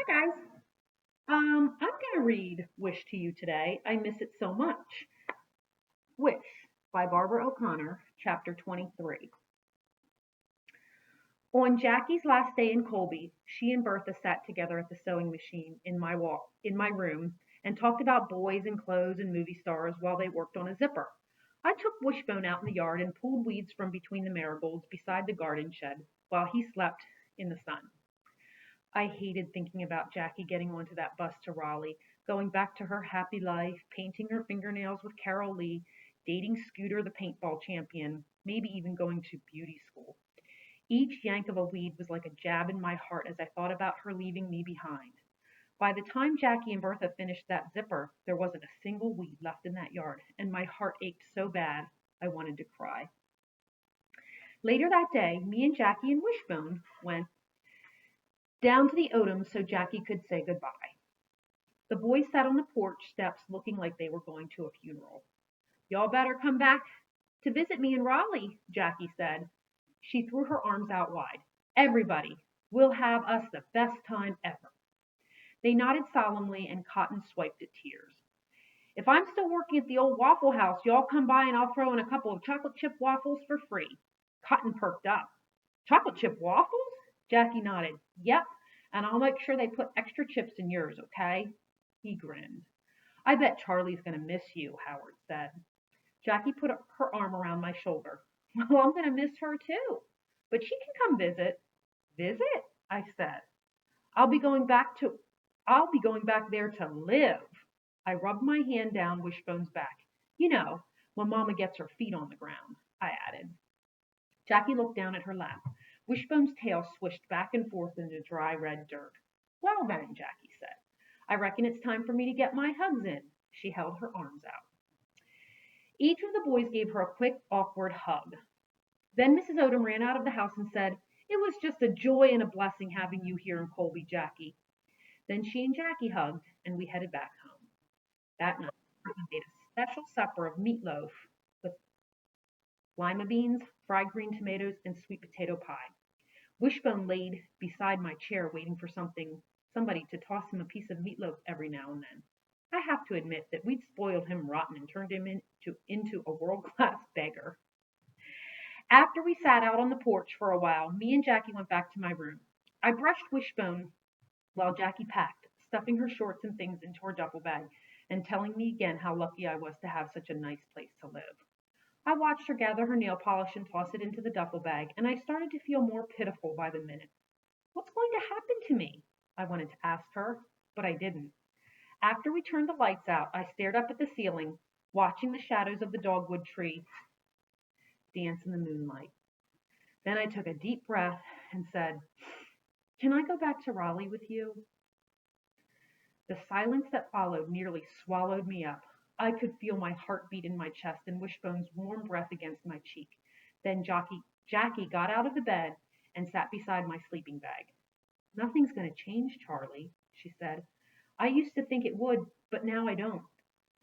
Hi guys. I'm gonna read Wish to you today. I miss it so much. Wish by Barbara O'Connor, chapter 23. On Jackie's last day in Colby, she and Bertha sat together at the sewing machine in my room and talked about boys and clothes and movie stars while they worked on a zipper. I took Wishbone out in the yard and pulled weeds from between the marigolds beside the garden shed while he slept in the sun. I hated thinking about Jackie getting onto that bus to Raleigh, going back to her happy life, painting her fingernails with Carol Lee, dating Scooter the paintball champion, maybe even going to beauty school. Each yank of a weed was like a jab in my heart as I thought about her leaving me behind. By the time Jackie and Bertha finished that zipper, there wasn't a single weed left in that yard, and my heart ached so bad I wanted to cry. Later that day, me and Jackie and Wishbone went down to the Odoms so Jackie could say goodbye. The boys sat on the porch steps looking like they were going to a funeral. Y'all better come back to visit me in Raleigh, Jackie said. She threw her arms out wide. Everybody, we'll have us the best time ever. They nodded solemnly and Cotton swiped at tears. If I'm still working at the old Waffle House, y'all come by and I'll throw in a couple of chocolate chip waffles for free. Cotton perked up. Chocolate chip waffles? Jackie nodded. Yep, and I'll make sure they put extra chips in yours, okay? He grinned. I bet Charlie's going to miss you, Howard said. Jackie put her arm around my shoulder. Well, I'm going to miss her too. But she can come visit. Visit? I said. I'll be going back to I'll be going back there to live. I rubbed my hand down Wishbone's back. You know, when Mama gets her feet on the ground, I added. Jackie looked down at her lap. Wishbone's tail swished back and forth in the dry red dirt. Well then, Jackie said, I reckon it's time for me to get my hugs in. She held her arms out. Each of the boys gave her a quick, awkward hug. Then Mrs. Odom ran out of the house and said, It was just a joy and a blessing having you here in Colby, Jackie. Then she and Jackie hugged, and we headed back home. That night, Bertha made a special supper of meatloaf with lima beans, fried green tomatoes, and sweet potato pie. Wishbone laid beside my chair waiting for somebody to toss him a piece of meatloaf every now and then. I have to admit that we'd spoiled him rotten and turned him into a world-class beggar. After we sat out on the porch for a while, me and Jackie went back to my room. I brushed Wishbone while Jackie packed, stuffing her shorts and things into her duffel bag and telling me again how lucky I was to have such a nice place to live. I watched her gather her nail polish and toss it into the duffel bag, and I started to feel more pitiful by the minute. What's going to happen to me? I wanted to ask her, but I didn't. After we turned the lights out, I stared up at the ceiling, watching the shadows of the dogwood tree dance in the moonlight. Then I took a deep breath and said, Can I go back to Raleigh with you? The silence that followed nearly swallowed me up. I could feel my heart beat in my chest and Wishbone's warm breath against my cheek. Then Jackie got out of the bed and sat beside my sleeping bag. Nothing's going to change, Charlie, she said. I used to think it would, but now I don't.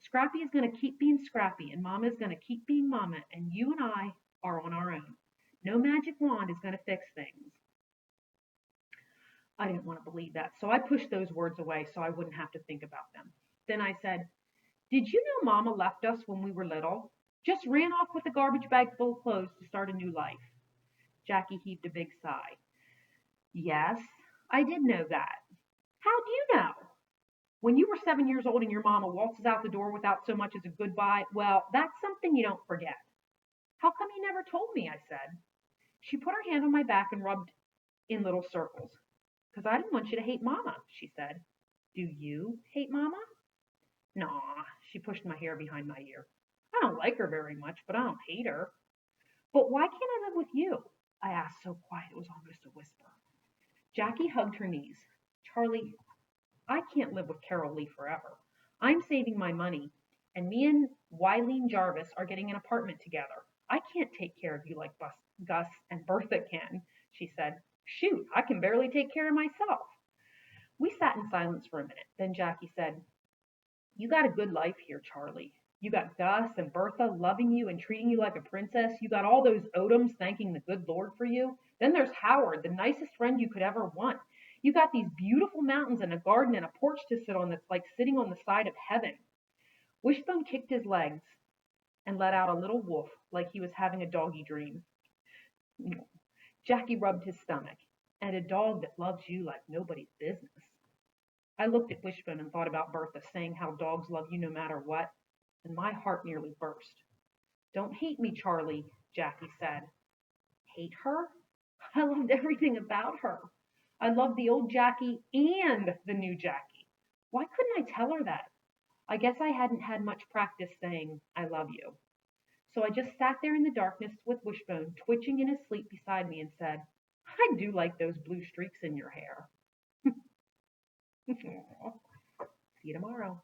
Scrappy is going to keep being Scrappy, and Mama is going to keep being Mama, and you and I are on our own. No magic wand is going to fix things. I didn't want to believe that, so I pushed those words away so I wouldn't have to think about them. Then I said, Did you know Mama left us when we were little? Just ran off with a garbage bag full of clothes to start a new life. Jackie heaved a big sigh. Yes, I did know that. How do you know? When you were 7 years old and your mama waltzes out the door without so much as a goodbye, well, that's something you don't forget. How come you never told me? I said. She put her hand on my back and rubbed in little circles. Because I didn't want you to hate Mama, she said. Do you hate Mama? Nah, she pushed my hair behind my ear. I don't like her very much, but I don't hate her. But why can't I live with you? I asked so quiet it was almost a whisper. Jackie hugged her knees. Charlie, I can't live with Carol Lee forever. I'm saving my money, and me and Wileen Jarvis are getting an apartment together. I can't take care of you like Gus and Bertha can, she said. Shoot, I can barely take care of myself. We sat in silence for a minute. Then Jackie said, You got a good life here, Charlie. You got Gus and Bertha loving you and treating you like a princess. You got all those Odoms thanking the good Lord for you. Then there's Howard, the nicest friend you could ever want. You got these beautiful mountains and a garden and a porch to sit on that's like sitting on the side of heaven. Wishbone kicked his legs and let out a little woof like he was having a doggy dream. Jackie rubbed his stomach. And a dog that loves you like nobody's business. I looked at Wishbone and thought about Bertha saying how dogs love you no matter what, and my heart nearly burst. Don't hate me, Charlie, Jackie said. Hate her? I loved everything about her. I loved the old Jackie and the new Jackie. Why couldn't I tell her that? I guess I hadn't had much practice saying, I love you. So I just sat there in the darkness with Wishbone twitching in his sleep beside me and said, I do like those blue streaks in your hair. See you tomorrow.